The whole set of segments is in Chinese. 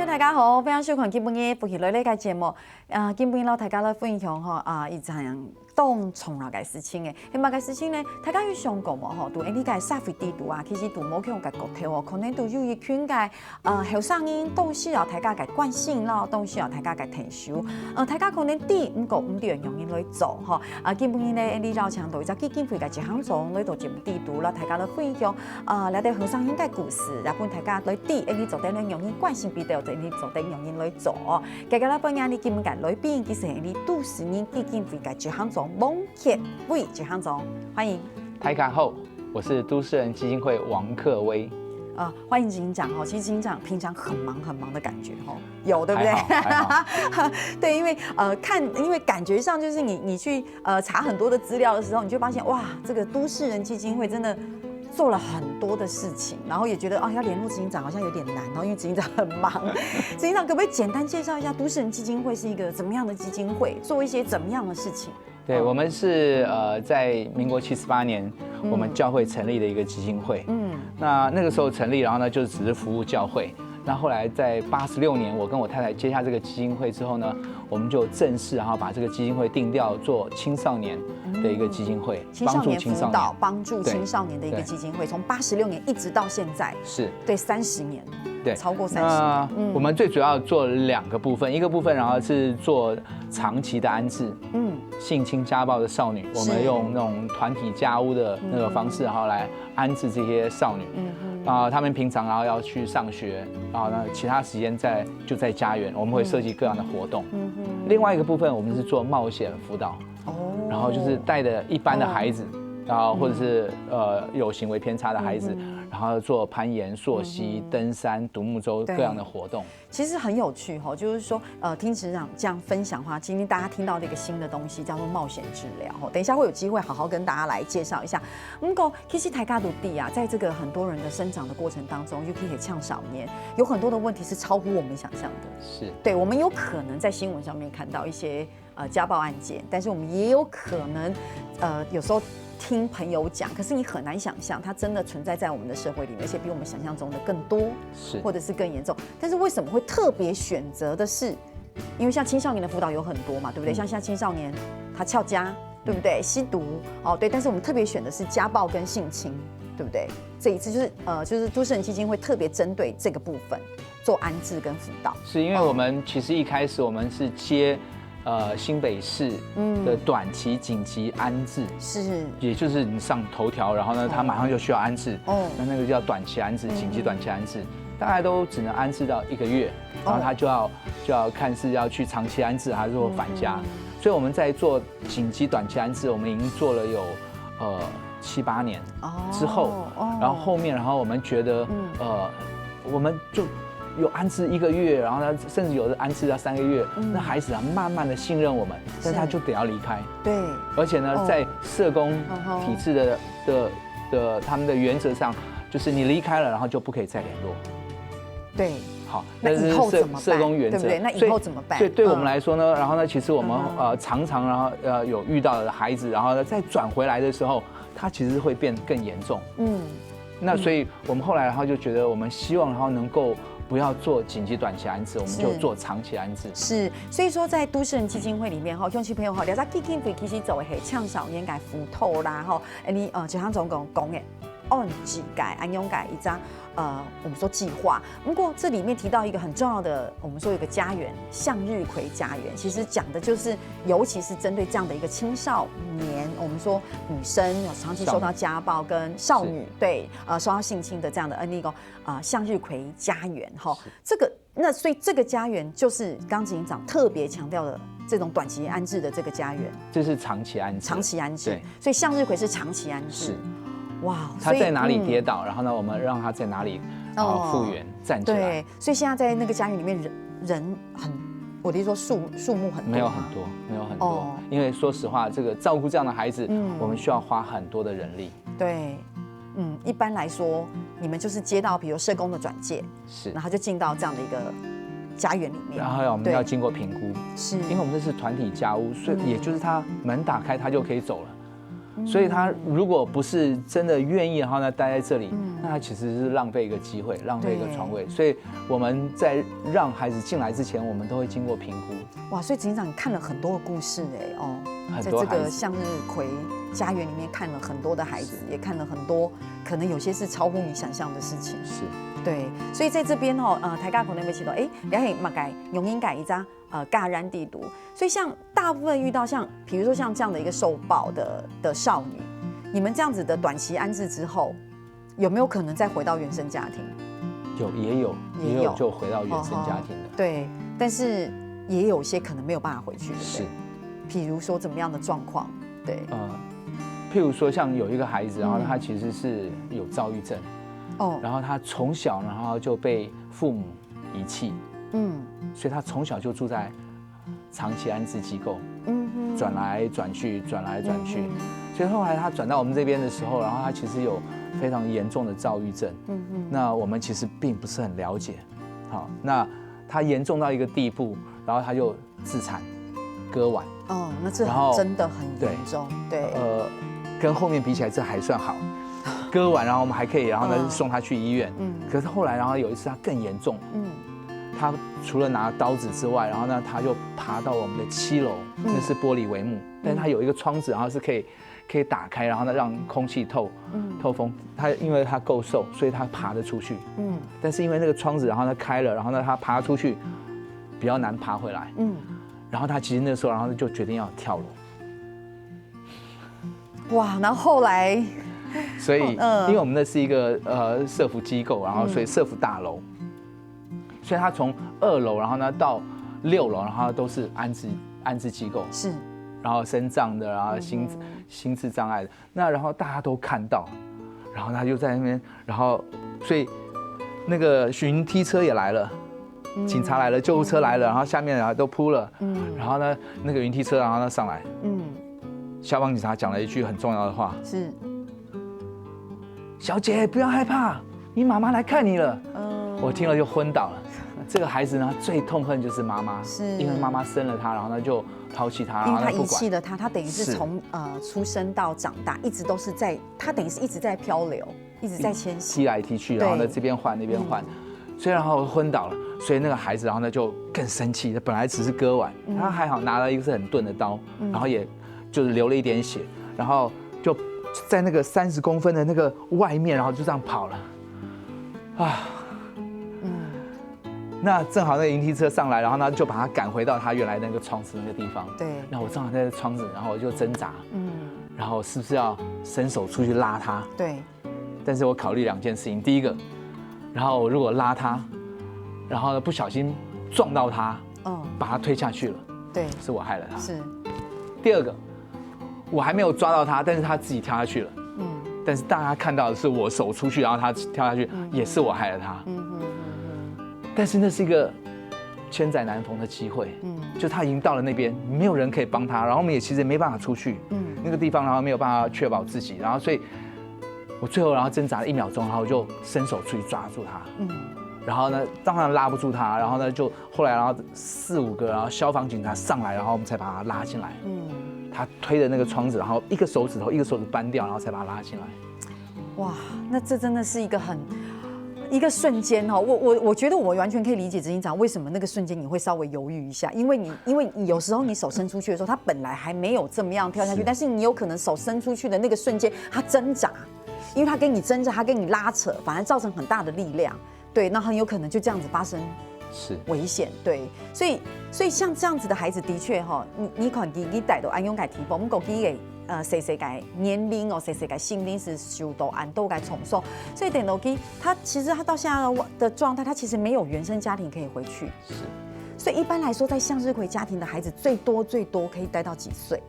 大家好，非常收看今晡日福气类嘅节目。今晡日大家来分享伊怎样当从来嘅事情嘅。咁嘛嘅事情呢，大家有想過冇？對呢個社會制度啊，其實都冇強嘅國體可能都有一群嘅後生人都需要大家嘅關心咯，都需要大家嘅提手。大家可能唔過唔對容易來做今晡日呢，李兆強到一隻基金會嘅一項做來到節目制度啦，大家來分享嚟啲後生人嘅故事，日本大家來你做啲容易關心彼此，你做啲容易來做。大家來分享你基本嘅來賓，其實係你都市人基金會嘅一項做。王克威一項總，歡迎。台卡後，我是都市人基金會王克威。歡迎執行長其實執行長平常很忙的感覺有對不對？對，因為感覺上就是你去查很多的資料的時候，你就發現哇，這個都市人基金會真的做了很多的事情，然後也覺得要聯絡執行長好像有點難因為執行長很忙。執行長可不可以簡單介紹一下都市人基金會是一個怎麼樣的基金會，做一些怎麼樣的事情？對，我們是在民國78年，我們教會成立的一個基金會。那個時候成立，然後呢就只是服務教會。那後來在86年，我跟我太太接下這個基金會之後呢，我們就正式然後把這個基金會定調做青少年的一個基金會，幫助青少年輔導、幫助青少年的一個基金會，從86年一直到現在，是對30年。對，超過30年。我們最主要做2個部分，一個部分然後是做長期的安置，性侵家暴的少女，我們用那種團體家屋的那個方式，然後來安置這些少女。他們平常然後要去上學，然後呢其他時間就在家園，我們會設計各樣的活動。另外一個部分，我們是做冒險輔導，然後就是帶着一般的孩子。然後或者是有行為偏差的孩子，然後做攀岩、溯溪、登山、獨木舟各樣的活動，其實很有趣就是說聽執行長這樣分享的話，今天大家聽到的一個新的東西叫做冒險治療等一下會有機會好好跟大家來介紹一下。其實大家都知道在這個很多人的生長的過程當中，尤其是青少年，有很多的問題是超乎我們想象的。是，對，我們有可能在新聞上面看到一些家暴案件，但是我們也有可能有時候聽朋友講，可是你很難想象它真的存在在我們的社會裡面，而且比我們想象中的更多，或者是更嚴重。但是為什麼會特別選擇的是，因為像青少年的輔導有很多嘛，對不對？像現在青少年他翹家，對不對？吸毒，對。但是我們特別選的是家暴跟性侵，對不對？這一次就是都市人基金會特別針對這個部分做安置跟輔導。是因為我們其實一開始我們是接新北市的短期緊急安置，是，也就是你上頭條，然後呢，他馬上就需要安置，那個叫短期安置，緊急短期安置，大概都只能安置到1個月，然後他就要看是要去長期安置還是說返家，所以我們在做緊急短期安置，我們已經做了有7、8年之後，然後後面，然後我們覺得我們就有安置1個月，然後呢，甚至有的安置到3個月，那孩子慢慢的信任我們，但他就得要離開。對，而且呢，在社工體制的他們的原則上，就是你離開了，然後就不可以再聯絡。對，好，那以後怎麼辦？社工原則，對不對？那以後怎麼辦？對我們來說呢，然後呢，其實我們常常然後有遇到的孩子，然後呢再轉回來的時候，他其實會變更嚴重。那所以我們後來然後就覺得，我們希望然後能夠不要做緊急短期安置，我們就做長期安置。是，所以說在都市人基金會裡面鄉親朋友了解基金會其實做的係青少年嘅輔導啦，你就像總講嘅按幾改按用改一張我們說計劃。不過這裡面提到一個很重要的，我們說有個家園向日葵家園，其實講的就是尤其是針對這樣的一個青少年，我們說女生有長期受到家暴跟少女對受到性侵的這樣的那個向日葵家園這個那所以這個家園就是剛執行長特別強調的這種短期安置的這個家園，這是長期安置，長期安置，所以向日葵是長期安置。哇，他在哪裡跌倒，然後呢，我們讓他在哪裡復原站起來。對，所以現在在那個家園裡面人很我的说数目很多，没有很多，没有很多，因为说实话，这个照顾这样的孩子，我们需要花很多的人力。对，一般来说，你们就是接到比如社工的转介，是，然后就进到这样的一个家园里面，然后我们要经过评估，是，因为我们这是团体家屋，所以也就是他门打开，他就可以走了。所以他如果不是真的愿意，然后呢待在这里，那他其实是浪费一个机会，浪费一个床位。所以我们在让孩子进来之前，我们都会经过评估。哇，所以执行长你看了很多的故事在这个向日葵家园里面看了很多的孩子，也看了很多可能有些是超乎你想象的事情。是，对，所以在这边台大可能没起到，了解嘛改永英改一张尬然地图，所以像大部分遇到像比如说像这样的一个受暴的少女，你们这样子的短期安置之后，有没有可能再回到原生家庭？也有就回到原生家庭的。对，但是也有些可能没有办法回去，对不对？是，比如说怎么样的状况？对，譬如说像有一个孩子，然后他其实是有躁郁症，然后他从小然后就被父母遗弃，所以他从小就住在长期安置机构，转来转去，所以后来他转到我们这边的时候，然后他其实有非常严重的躁郁症，那我们其实并不是很了解，好，那他严重到一个地步，然后他就自残、割腕，那这真的很严重，对，跟后面比起来这还算好，割腕，然后我们还可以，然后呢送他去医院，可是后来然后有一次他更严重，他除了拿刀子之外，然后呢，他就爬到我们的7楼，那是玻璃帷幕，但是他有一个窗子，然后是可以打开，然后呢让空气透风。他因为他够瘦，所以他爬得出去。但是因为那个窗子，然后呢开了，然后呢他爬出去比较难爬回来。然后他其实那时候，然后就决定要跳楼。哇，然后后来，所以因为我们那是一个社福机构，然后所以社福大楼。所以他从2楼，然后呢到6楼，然后都是安置机构，是，然后身障的，然后心智障碍的，那然后大家都看到，然后他就在那边，然后所以那个巡梯车也来了，警察来了，救护车来了，然后下面然后都铺了，然后呢那个云梯车然后呢上来，消防警察讲了一句很重要的话，是，小姐不要害怕，你妈妈来看你了。我听了就昏倒了。这个孩子呢，最痛恨就是妈妈，是因为妈妈生了他，然后呢就抛弃他，因为他遗弃了他，他等于是从出生到长大，一直都是在，他等于是一直在漂流，一直在迁徙，踢来踢去，然后呢这边换那边换，所以然后昏倒了，所以那个孩子然后呢就更生气，他本来只是割腕，他还好拿了一个是很钝的刀，然后也就是流了一点血，然后就在那个30公分的那个外面，然后就这样跑了，那正好那个云梯车上来，然后呢就把他赶回到他原来那个窗子那个地方。对。那我正好在窗子，然后我就挣扎。然后是不是要伸手出去拉他？对。但是我考虑2件事情，第一个，然后我如果拉他，然后呢不小心撞到他，把他推下去了，对，是我害了他。是。第二个，我还没有抓到他，但是他自己跳下去了。但是大家看到的是我手出去，然后他跳下去，也是我害了他。但是那是一个千载难逢的机会，就他已经到了那边，没有人可以帮他，然后我们也其实没办法出去，那个地方，然后没有办法确保自己，然后所以，我最后然后挣扎了1秒钟，然后就伸手出去抓住他，然后呢，当然拉不住他，然后呢就后来然后4、5个，然后消防警察上来，然后我们才把他拉进来，他推的那个窗子，然后一个手指扳掉，然后才把他拉进来。哇，那这真的是一个瞬间我觉得我完全可以理解执行长为什么那个瞬间你会稍微犹豫一下，因为你有时候你手伸出去的时候，他本来还没有这么样跳下去，但是你有可能手伸出去的那个瞬间，他挣扎，因为他跟你挣扎，他跟你拉扯，反而造成很大的力量，对，那很有可能就这样子发生危险，对，所以像这样子的孩子的确你看你带到安勇改提报，我们讲第一个。谁改年龄谁改心理是受到安都改重受，所以等于他其实他到现在的状态，他其实没有原生家庭可以回去。是，所以一般来说，在向日葵家庭的孩子最多可以待到几岁？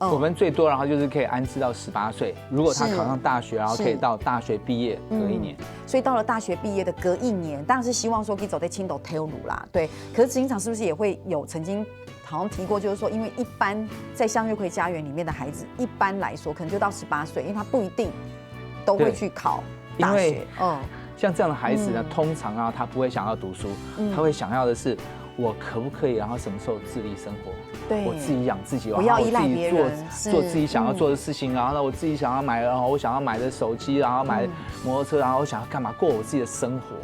我们最多然后就是可以安置到18岁，如果他考上大学，然后可以到大学毕业隔1年。所以到了大学毕业的隔1年，当然是希望说可以走在青岛跳路啦，对。可是执行长是不是也会有曾经好像提过，就是说，因为一般在向日葵家园里面的孩子，一般来说可能就到18岁，因为他不一定都会去考大学。像这样的孩子呢，通常啊，他不会想要读书，他会想要的是，我可不可以，然后什么时候自立生活？对，我自己养自己，不要依赖别人，做自己想要做的事情。然后呢，我自己想要买，然后我想要买的手机，然后买摩托车，然后我想要干嘛，过我自己的生活。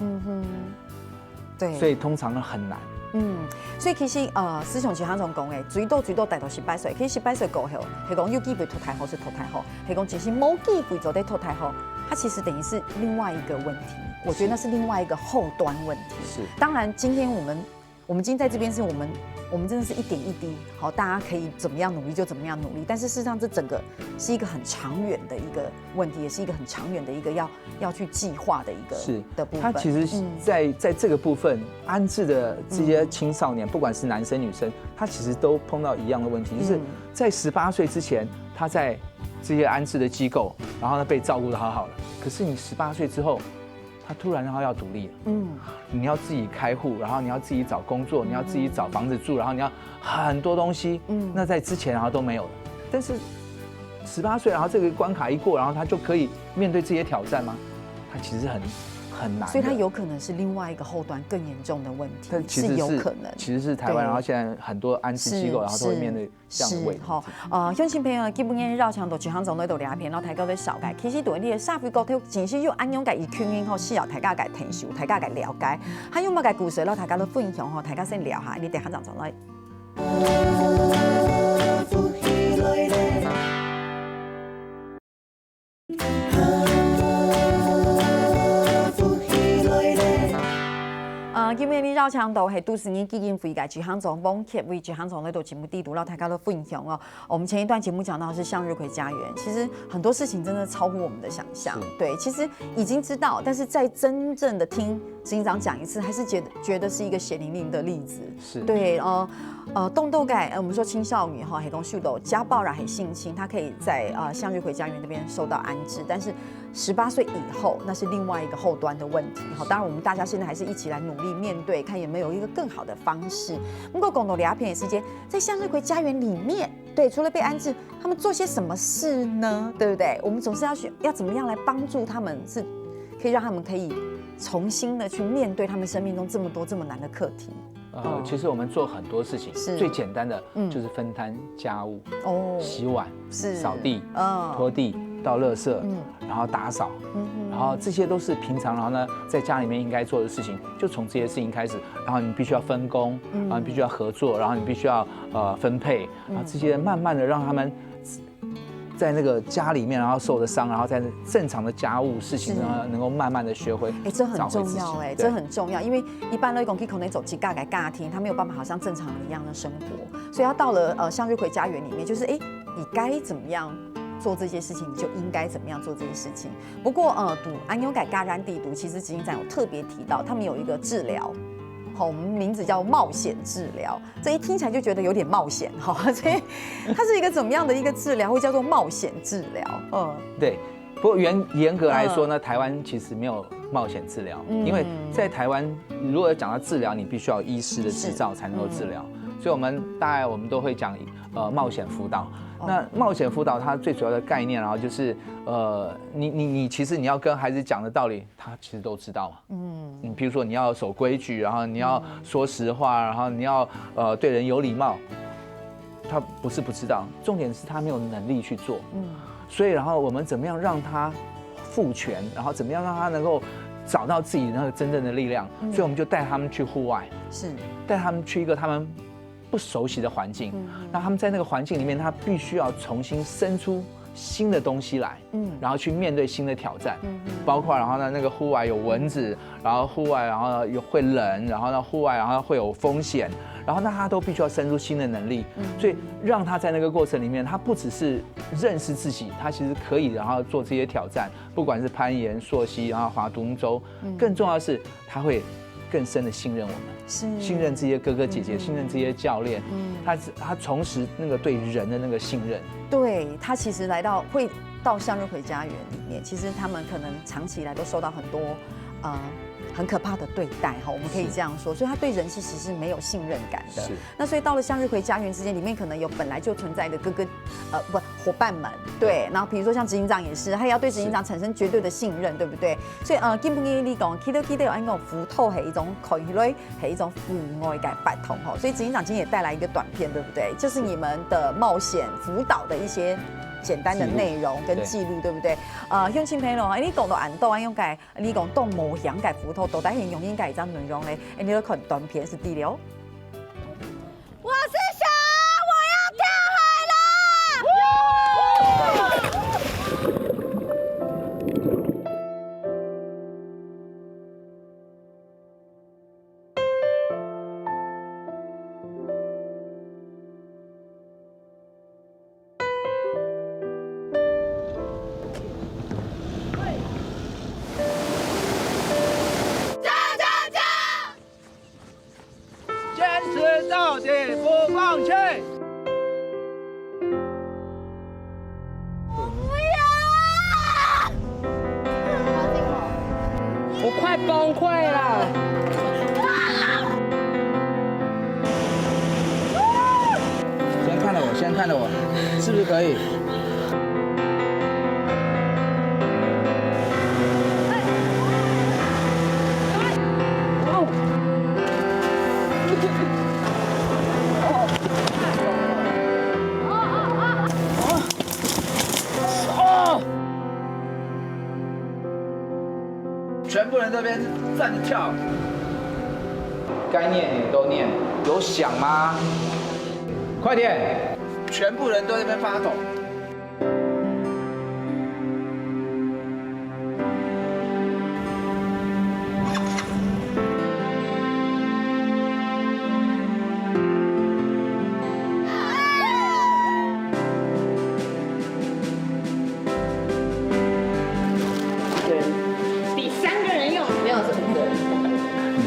对，所以通常呢很难。所以其实思想就像总讲的，最多大到18岁，其实18岁过后，係講有機會脫胎後是脫胎後，係講只是冇機會做得脫胎後，它其實等於是另外一個問題。我覺得那是另外一個後端問題。是，當然今天我們今天在這邊是我們真的是一點一滴，好，大家可以怎麼樣努力就怎麼樣努力。但是事實上，這整個是一個很長遠的一個問題，也是一個很長遠的一個要去計劃的一個的部分。它其實在這個部分安置的這些青少年，不管是男生女生，他其實都碰到一樣的問題，就是在18歲之前，他在這些安置的機構，然後呢被照顧得好好的。可是你18歲之後，他突然然後要獨立了，你要自己開戶，然後你要自己找工作，你要自己找房子住，然後你要很多東西，那在之前然後都沒有了。但是18歲，然後這個關卡一過，然後他就可以面對這些挑戰嗎？他其實很難，所以它有可能是另外一個後端更嚴重的問題，是有可能。其實是台灣，然後現在很多安置機構，然後都會面對這樣的問題。鄉親朋友基本嘅繞牆度，全行總咧度兩片，然後大家都少解。其實對你嘅社會溝通，真係要安樣解以圈後，需要大家解聽受，大家解了解。還有乜嘅故事，然後大家都分享，大家先聊下，你哋行總咧。今日你繞牆道係都市人基金會嘅舉行總網協為舉行總呢度節目地圖，讓大家都分享哦。我們前一段節目講到的是向日葵家園，其實很多事情真的超乎我們的想象。對，其實已經知道，但是再真正的聽執行長講一次，還是覺得是一個血淋淋的例子。是，對，動豆改，我們說青少女哈，係講受到家暴然後性侵，她可以在向日葵家園那邊受到安置，但是18歲以後，那是另外一個後端的問題。好，當然我們大家現在還是一起來努力面對，看有沒有一個更好的方式。不過共同聊片的時間，在向日葵家園裡面，對，除了被安置，他們做些什麼事呢？對不對？我們總是要怎麼樣來幫助他們，是可以讓他們可以重新的去面對他們生命中這麼多這麼難的課題。其實我們做很多事情，最簡單的就是分攤家務，洗碗、掃地、拖地、倒垃圾，然後打掃，然後這些都是平常，然後呢在家裡面應該做的事情，就從這些事情開始，然後你必須要分工，然後你必須要合作，然後你必須要分配，然後這些慢慢的讓他們在那個家裡面，然後受的傷，然後在正常的家務事情呢，能夠慢慢的學會。這很重要這很重要，因為一般來講，可能走幾個個家庭，他沒有辦法好像正常人一樣的生活，所以要到了向日葵家園裡面，就是你該怎麼樣做這些事情，你就應該怎麼樣做這些事情。不過讀安永改感染地讀，其實執行長有特別提到，他們有一個治療。我們名字叫冒險治療，這一聽起來就覺得有點冒險，所以它是一個怎麼樣的一個治療，會叫做冒險治療。對。不過嚴格來說呢，台灣其實沒有冒險治療，因為在台灣，如果講到治療，你必須要有醫師的執照才能夠治療，所以我們都會講冒險輔導。那冒險輔導它最主要的概念，然後就是你其實你要跟孩子講的道理，他其實都知道嘛。你比如說你要守規矩，然後你要說實話，然後你要對人有禮貌，他不是不知道，重點是他沒有能力去做。所以然後我們怎麼樣讓他賦權，然後怎麼樣讓他能夠找到自己那個真正的力量，所以我們就帶他們去戶外，是帶他們去一個他們不熟悉的環境，讓他們在那個環境裡面，他必須要重新生出新的東西來，然後去面對新的挑戰，包括然後呢，那個戶外有蚊子，然後戶外然後又會冷，然後呢戶外然後會有風險，然後那他都必須要生出新的能力，所以讓他在那個過程裡面，他不只是認識自己，他其實可以然後做這些挑戰，不管是攀岩、溯溪，然後划獨木舟，更重要的是他會更深的信任我们，是信任这些哥哥姐姐，信任这些教练，他重拾那个对人的那个信任。对他其实会到向日葵家园里面，其实他们可能长期以来都受到很多很可怕的对待哈，我们可以这样说，所以他对人其实是没有信任感的。是。那所以到了向日葵家园之间，里面可能有本来就存在的伙伴们，对。然后比如说像执行长也是，他也要对执行长产生绝对的信任，对不对？所以基本上你讲，记得有那种浮透是一种可以是一种父爱感拜同哈。所以执行长今天也带来一个短片，对不对？就是你们的冒险辅导的一些简单的内容跟记录，对不对？乡亲朋友，你讲到安豆，用改你讲到某样改斧头，到底形容应该怎内容呢？你要看短片是第六。我是小，我要跳海了！到底不放弃！我快崩溃了！先看着我，先看着我，是不是可以？全部人这边站着跳，该念也都念，有响吗？快点！全部人都在那边发抖。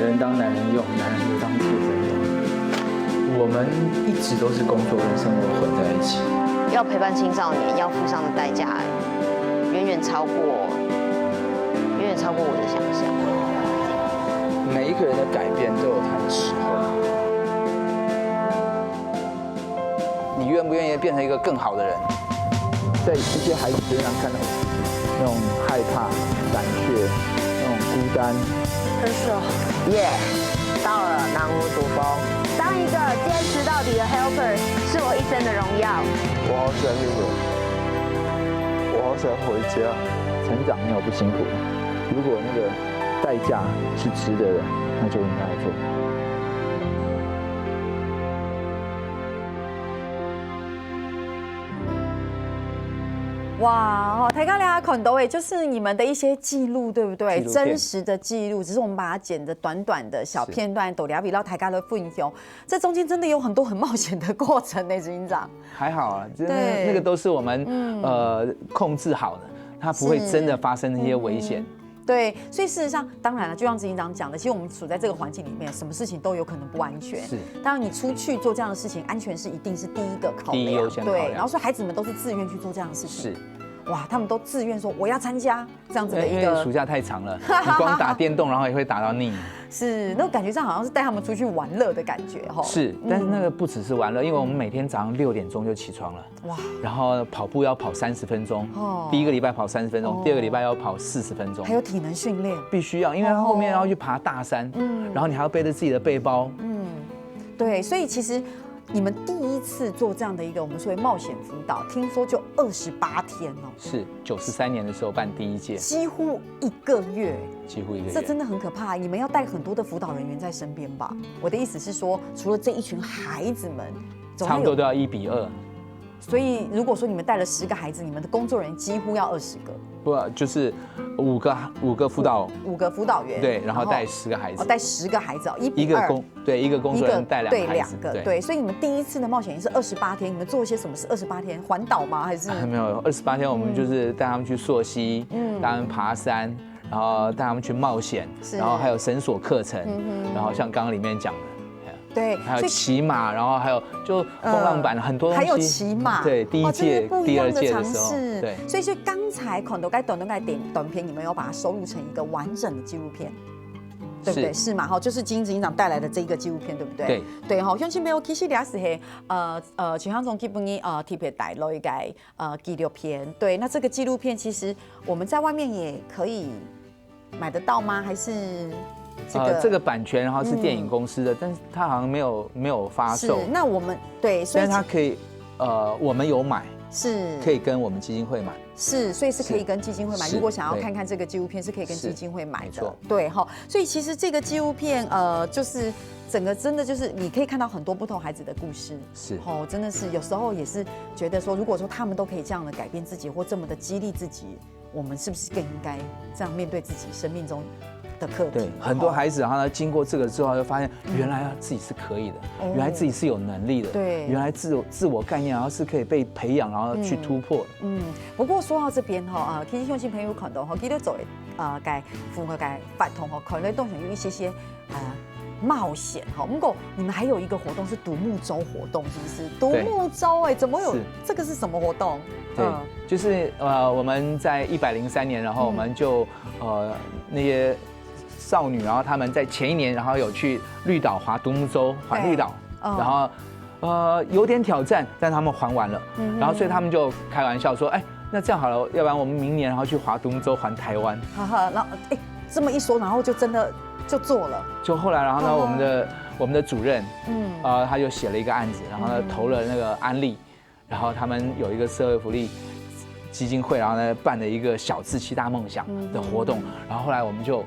人当男人用，男人就当畜生用。我们一直都是工作跟生活混在一起。要陪伴青少年，要付上的代价远远超过我的想象。每一个人的改变都有他的时候。你愿不愿意变成一个更好的人？在这些孩子身上看到那种害怕、胆怯、那种孤单。真是哦，耶！到了南无主峰，当一个坚持到底的 helper 是我一生的荣耀。我好想那个，我好想回家。成长没有不辛苦的，如果那个代价是值得的，那就应该做。哇，大家俩看到就是你们的一些记录，对不对？真实的记录，只是我们把它剪的短短的小片段，都了比到大家的分享。这中间真的有很多很冒险的过程呢，执行长。还好啊，那个都是我们控制好的，它不会真的发生那些危险。对，所以事实上，当然了，就像执行长讲的，其实我们处在这个环境里面，什么事情都有可能不安全。是，当然你出去做这样的事情，安全是一定是第一个考量。第一优先考量。对，然后所以孩子们都是自愿去做这样的事情。是。哇，他们都自愿说我要参加这样子的一个。因为暑假太长了，你光打电动，然后也会打到腻。是，那感觉上好像是带他们出去玩乐的感觉哈。是，但是那个不只是玩乐，因为我们每天早上6点钟就起床了。哇。然后跑步要跑30分钟。哦。第一个礼拜跑30分钟，第二个礼拜要跑40分钟。还有体能训练。必须要，因为后面要去爬大山。然后你还要背着自己的背包。对，所以其实。你们第一次做这样的一个我们所谓冒险辅导，听说就28天哦。是93年的时候办第一届，几乎1个月。几乎1个月，这真的很可怕。你们要带很多的辅导人员在身边吧？我的意思是说，除了这一群孩子们，差不多都要1比2。所以如果说你们带了10个孩子，你们的工作人员几乎要20个。不，就是5个辅导，5个辅导员，对，然后带10个孩子，带10个孩子哦，1比2，一个工作人员带2个，对，所以你们第一次的冒险营是28天，你们做了些什么事？28天环岛吗？还是没有28天，我们就是带他们去溯溪，带他们爬山，然后带他们去冒险，然后还有绳索课程，然后像刚刚里面讲的。对，还有骑马，然后还有就风浪板很多东西，还有骑马，对，第一届、第二届的时候，对，所以就刚才可能该短片，你们有把它收录成一个完整的纪录片，对不对？是嘛？哈，就是金执行长带来的这一个纪录片，对不对？对，对哈，乡亲朋友其实也是系全乡中基本特别带了一个纪录片，对，那这个纪录片其实我们在外面也可以买得到吗？还是？这个版权然后是电影公司的，但是它好像没有发售。是，那我们对，所以它可以我们有买，是可以跟我们基金会买。是，所以是可以跟基金会买。如果想要看看这个纪录片，是可以跟基金会买的。对哈，所以其实这个纪录片就是整个真的就是你可以看到很多不同孩子的故事。是哦，真的是有时候也是觉得说，如果说他们都可以这样的改变自己，或这么的激励自己，我们是不是更应该这样面对自己生命中的课题？对，很多孩子，然后呢，经过这个之后，就发现原来自己是可以的，原来自己是有能力的，对，原来自我概念然后是可以被培养，然后去突破的。不过说到这边哈，其实乡亲朋友看到哈，记得做该符合该法通哈，可能动想有一些冒险哈。不过你们还有一个活动是独木舟活动，是不是？独木舟哎，怎么有这个是什么活动？对，就是我们在103年，然后我们就那些少女，然后他们在前一年，然后有去绿岛划独木舟，环绿岛，然后有点挑战，但他们环完了，然后所以他们就开玩笑说，哎，那这样好了，要不然我们明年然后去划独木舟环台湾。然后这么一说，然后就真的就做了。就后来，然后呢，我们的主任，他就写了一个案子，然后呢投了那个安利，然后他们有一个社会福利基金会，然后呢办了一个小志7大梦想的活动，然后后来我们就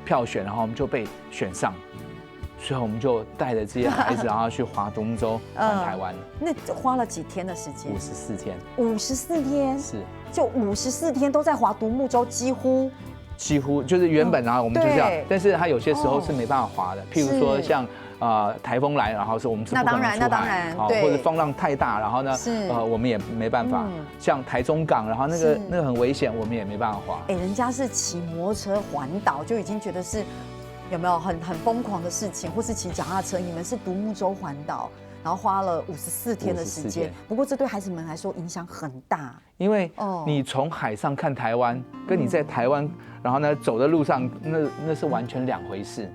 票选，然后我们就被选上，所以我们就带着这些孩子，然后去划独木舟环台湾。那花了几天的时间？54天。54天？是。就54天都在划独木舟，几乎就是原本啊，我们就这样，但是他有些时候是没办法划的，譬如说像台风来，然后是我们是不可能出海，那当然，对，或者风浪太大，然后呢，我们也没办法。像台中港，然后那个很危险，我们也没办法划。人家是骑摩托车环岛就已经觉得是有没有很疯狂的事情，或是骑脚踏车，你们是独木舟环岛，然后花了54天的时间。不过这对孩子们来说影响很大，因为你从海上看台湾，跟你在台湾。然后呢，走的路上，那是完全两回事。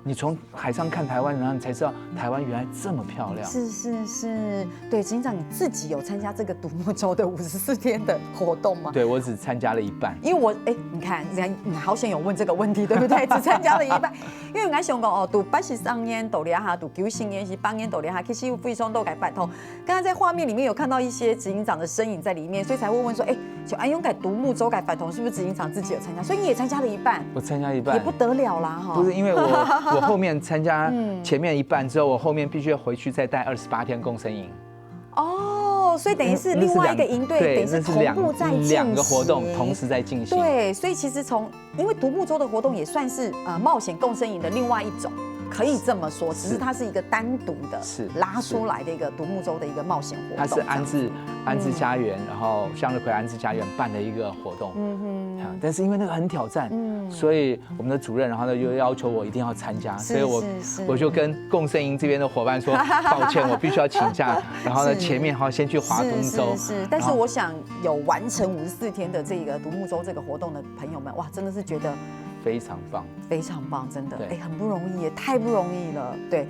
你从海上看台湾，然后你才知道台湾原来这么漂亮。是，对，执行长你自己有参加这个独木舟的54天的活动吗？对，我只参加了一半。因为你看，你好险有问这个问题，对不对？只参加了一半，因为我想讲读83年度了哈，读90年是8年度了哈，其实非常都改拜托。刚刚在画面里面有看到一些执行长的身影在里面，所以才会问说，就安永改独木舟改拜托，是不是执行长自己有参加？所以你也参加了一半，我参加一半也不得了啦哈。不是因为我后面参加前面一半之后，我后面必须要回去再带28天共生营。所以等于是另外一个营队，等于是同步在进行，2个活动同时在进行。对，所以其实因为独木舟的活动也算是冒险共生营的另外一种。可以这么说，只是它是一个单独的，拉出来的一个独木舟的一个冒险活动。它是安置家园，然后向日葵安置家园办的一个活动。但是因为那个很挑战，所以我们的主任然后呢又要求我一定要参加，所以我就跟共生营这边的伙伴说，抱歉，我必须要请假。然后呢前面先去划独木舟。但是我想有完成54天的这个独木舟这个活动的朋友们，哇，真的是觉得。非常棒，非常棒，真的，很不容易，也太不容易了。对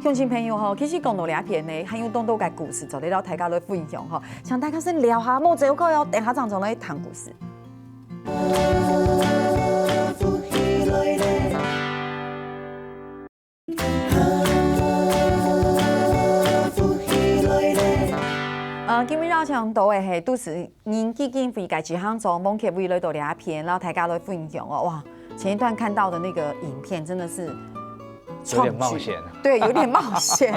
乡亲朋友哈，其实讲到两片呢，很有动动的故事，就嚟到大家来分享哈，想大家先聊下，莫最后要等下场从来谈故事。今日要唱到的係都是年基金會嘅一項做蒙克為嚟到兩片，然後大家來分享哇！前一段看到的那個影片真的是有點冒險，對，有點冒險，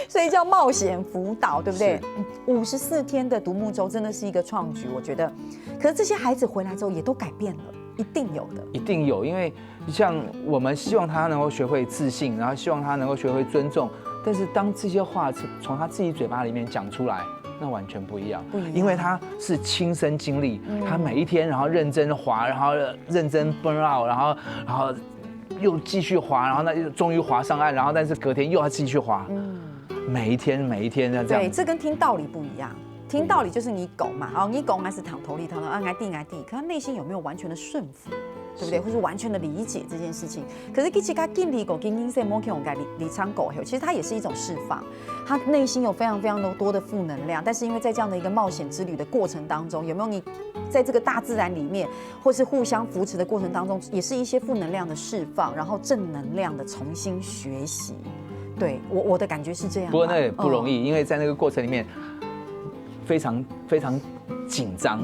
所以叫冒險輔導，對不對？54天的獨木舟真的是一個創舉，我覺得。可是這些孩子回來之後也都改變了，一定有的，一定有，因為像我們希望他能夠學會自信，然後希望他能夠學會尊重，但是當這些話從他自己嘴巴裡面講出來。那完全不一样，不一样，因为他是亲身经历，他每一天然后认真滑，然后认真 burn out， 然后又继续滑，然后那终于滑上岸，然后但是隔天又要继续滑，每一天这样。对，这跟听道理不一样。听道理就是你拱嘛，你拱还是躺头立，挨地，可他内心有没有完全的顺服，对不对？或是完全的理解这件事情？可是其实他经历过，经历某种离场狗后，其实它也是一种释放。他内心有非常多的负能量，但是因为在这样的一个冒险之旅的过程当中，有没有你在这个大自然里面，或是互相扶持的过程当中，也是一些负能量的释放，然后正能量的重新学习。对我的感觉是这样。不过那也不容易，因为在那个过程里面。非常紧张，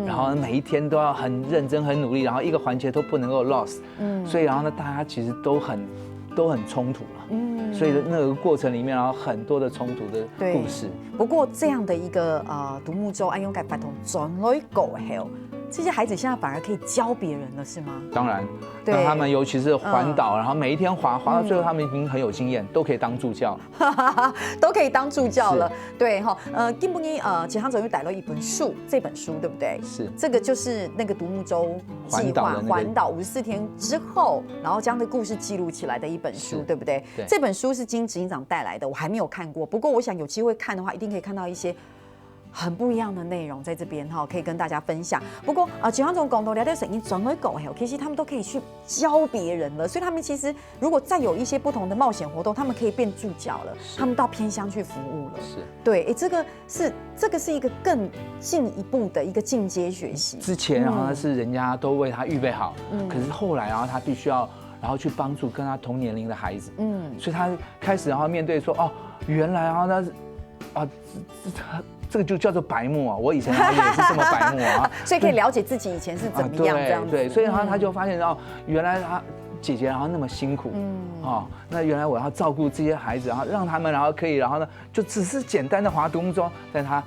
然后每一天都要很认真、很努力，然后一个环节都不能够 lost，所以然后呢，大家其实都很冲突了，所以那个过程里面，然后很多的冲突的故事。不过这样的一个独木舟安勇改发通转来过后，这些孩子现在反而可以教别人了，是吗？当然，那他们尤其是环岛，然后每一天滑到最后，他们已经很有经验，都可以当助教，都可以当助教了。对哈，今不你启航总又带了一本书，这本书对不对？是，这个就是那个独木舟计划环岛54天之后，然后将这故事记录起来的一本书，对不对？这本书是金执行长带来的，我还没有看过，不过我想有机会看的话，一定可以看到一些。很不一样的内容在这边哈，可以跟大家分享。不过启航总讲到聊到声音转来狗其实他们都可以去教别人了，所以他们其实如果再有一些不同的冒险活动，他们可以变助教了，他们到偏乡去服务了。是，对，这个是一个更进一步的一个进阶学习。之前然后是人家都为他预备好，可是后来然后他必须要然后去帮助跟他同年龄的孩子，所以他开始然后面对说原来然后他这个就叫做白目啊！我以前也是这么白目啊，所以可以了解自己以前是怎么样这样子。对，所以他就发现原来他姐姐然后那么辛苦，那原来我要照顾这些孩子，然后让他们然后可以，然后呢就只是简单的滑独木舟，但他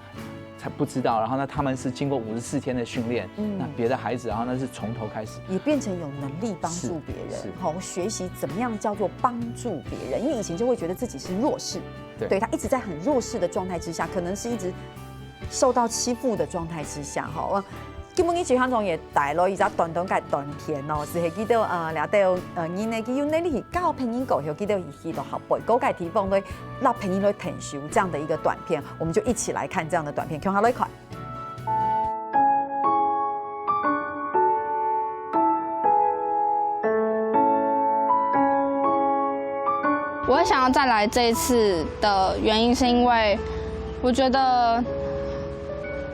才不知道，然后呢他们是经过54天的训练，那别的孩子然后呢是从头开始，也变成有能力帮助别人，学习怎么样叫做帮助别人，因为以前就会觉得自己是弱势。对他一直在很弱势的状态之下，可能是一直受到欺负的状态之下，今日启航总也带了一只短片是記得聊到因呢，佢呢你教拼音狗，記得佢都學背，嗰個地方咧，讓拼音去填修這樣的一個短片，我們就一起來看這樣的短片，看下來看。我想要再来这一次的原因，是因为我觉得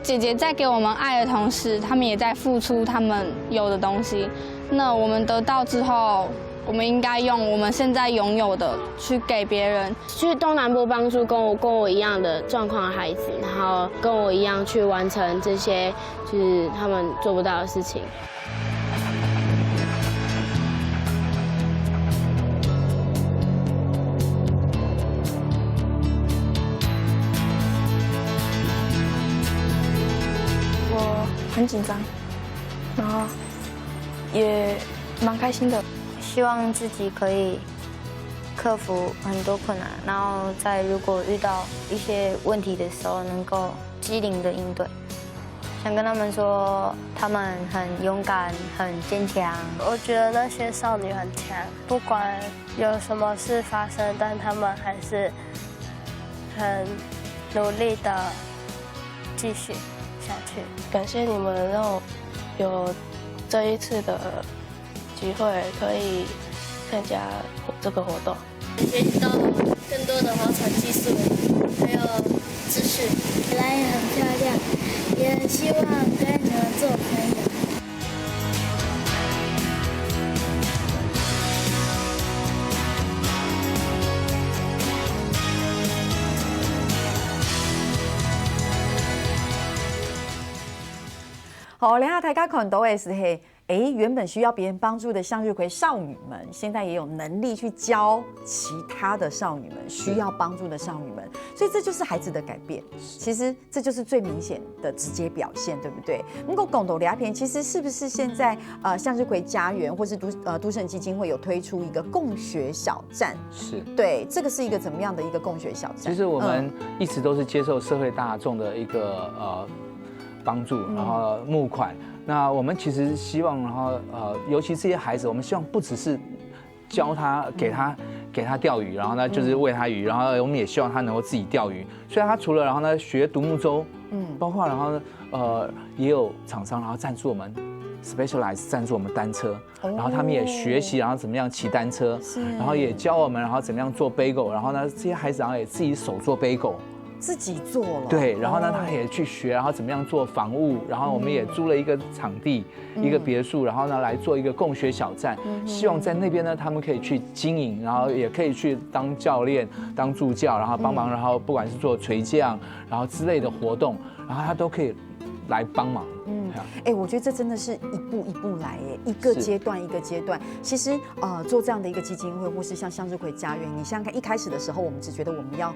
姐姐在给我们爱的同时，他们也在付出他们有的东西。那我们得到之后，我们应该用我们现在拥有的去给别人，去东南部帮助跟我一样的状况的孩子，然后跟我一样去完成这些就是他们做不到的事情。很紧张，然后也蛮开心的。希望自己可以克服很多困难，然后在如果遇到一些问题的时候，能够机灵的应对。想跟他们说，他们很勇敢，很坚强。我觉得那些少女很强，不管有什么事发生，但他们还是很努力的继续下去。感谢你们让我有这一次的机会，可以参加这个活动，学习到更多的划船技术，还有知识。本来也很漂亮，也很希望跟你们做朋友。好，然後大家看到嘅是原本需要别人帮助的向日葵少女们，现在也有能力去教其他的少女们需要帮助的少女们，所以这就是孩子的改变。其实这就是最明显的直接表现，对不对？能够共同聊片，其实是不是现在向日葵家园或是都市人基金会有推出一个共学小站？是，对，这个是一个怎么样的一个共学小站？其实我们一直都是接受社会大众的一个帮助，然后募款。那我们其实希望，然后尤其这些孩子，我们希望不只是教他，给他钓鱼，然后呢就是喂他鱼，然后我们也希望他能够自己钓鱼。所以他除了然后呢学独木舟，包括然后呢也有厂商然后赞助我们 Specialized 赞助我们单车，然后他们也学习然后怎么样骑单车，然后也教我们然后怎么样做 bagel， 然后呢这些孩子然后也自己手做 bagel。自己做了，对，然后呢，他也去学，然后怎么样做房屋，然后我们也租了一个场地，一个别墅，然后呢来做一个共学小站，希望在那边呢，他们可以去经营，然后也可以去当教练、当助教，然后帮忙，然后不管是做垂降，然后之类的活动，然后他都可以来帮忙。我觉得这真的是一步一步来，一个阶段一个阶段。其实做这样的一个基金会，或是像向日葵家园，你想想看，一开始的时候，我们只觉得我们要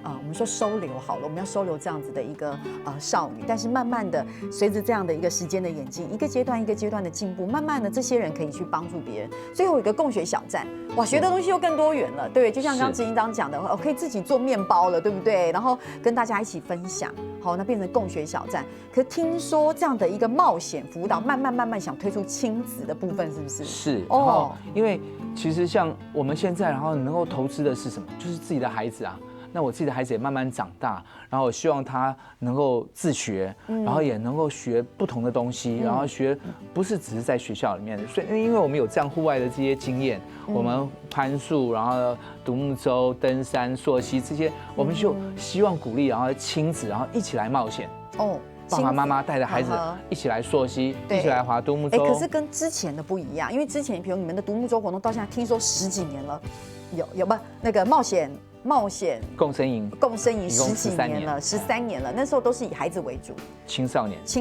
我们说收留好了，我们要收留这样子的一个少女，但是慢慢的随着这样的一个时间的演进，一个阶段一个阶段的进步，慢慢的这些人可以去帮助别人。最后有一个共学小站，哇，学的东西又更多元了，对，就像刚刚执行长讲的，可以自己做面包了，对不对？然后跟大家一起分享，好，那变成共学小站。可听说这样的一个冒险辅导，慢慢想推出亲子的部分，是不是？是哦，因为其实像我们现在，然后能够投资的是什么？就是自己的孩子啊。那我自己的孩子也慢慢长大，然后我希望他能够自学，然后也能够学不同的东西，然后学不是只是在学校里面的。所以因为我们有这样户外的这些经验，我们攀树，然后独木舟、登山、溯溪这些，我们就希望鼓励，然后亲子，然后一起来冒险。爸爸妈妈带着孩子一起来溯溪，一起来划独木舟。可是跟之前的不一样，因为之前比如你们的独木舟活动到现在听说10几年了，有不那个冒险共生营10几年了，13年了，那时候都是以孩子为主，青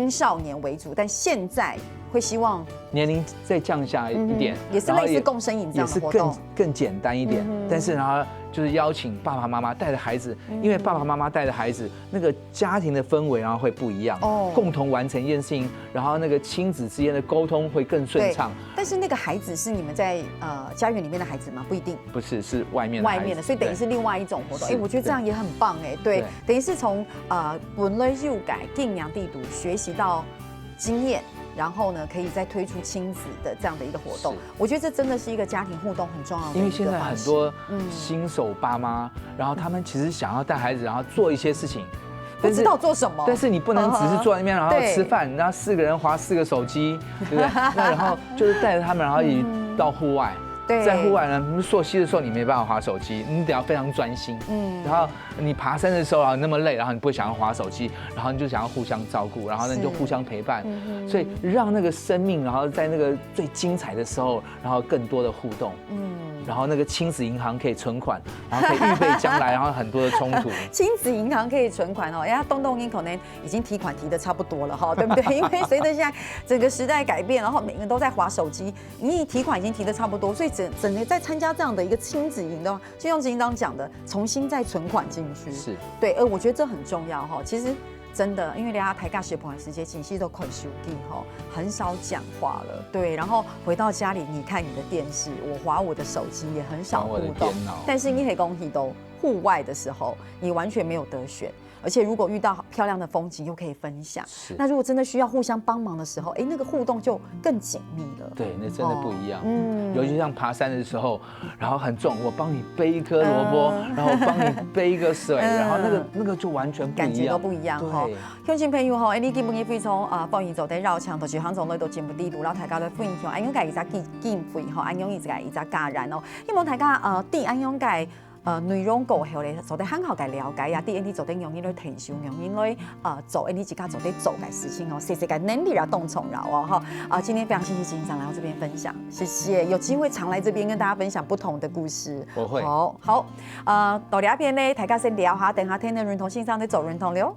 少年为主，但现在会希望年龄再降下一点，也是类似共生营这样的活动，也是更简单一点，但是然后就是邀请爸爸妈妈带着孩子，因为爸爸妈妈带着孩子，那个家庭的氛围然后会不一样，共同完成一件事情，然后那个亲子之间的沟通会更顺畅。但是那个孩子是你们在家园里面的孩子吗？不一定，不是，是外面的，所以等于是另外一种活动。我觉得这样也很棒对，等于是从本来就改定量地图学习到经验。然后呢，可以再推出亲子的这样的一个活动，我觉得这真的是一个家庭互动很重要的一个方式。因为现在很多新手爸妈，然后他们其实想要带孩子，然后做一些事情，不知道做什么。但是你不能只是坐在那边，然后吃饭，然后4个人滑4个手机，对不对？那然后就是带着他们，然后一起到户外。在户外呢，溯溪的时候你没办法滑手机，你得要非常专心。然后你爬山的时候啊那么累，然后你不会想要滑手机，然后你就想要互相照顾，然后呢你就互相陪伴，所以让那个生命，然后在那个最精彩的时候，然后更多的互动。然后那个亲子银行可以存款，然后可以预备将来，然后很多的冲突。亲子银行可以存款它动音可能已经提款提的差不多了对不对？因为随着现在整个时代改变，然后每个人都在滑手机，你提款已经提的差不多，所以整个在参加这样的一个亲子营的话，就像执行长讲的，重新再存款进去，是对，我觉得这很重要其实。真的，因为大家台尬学朋友时间信息都快手机很少讲话了，对。然后回到家里，你看你的电视，我滑我的手机，也很少互动。但是你可以恭喜都户外的时候，你完全没有得选。而且如果遇到漂亮的风景，又可以分享。那如果真的需要互相帮忙的时候，那个互动就更紧密了。对，那真的不一样。尤其像爬山的时候，然后很重，我帮你背一颗萝卜，然后帮你背一个水，然后那个就完全不一样，感觉都不一样乡亲朋友你基本嘅费从放映做得绕墙，就是行从来都进不地路，然后大家都欢迎安永界伊只经费安永伊只家人希望大家对安永界。内容过后咧，做得很好嘅了解啊，啲你做得用因來提升，用因來做你自家做得做嘅事情謝謝嘅能力啊，動從饒今天非常謝謝執行長來到這邊分享，謝謝，有機會常來這邊跟大家分享不同的故事。我會。好，到呢一邊咧，大家先聊下，等下聽啲認同線上咧做認同了。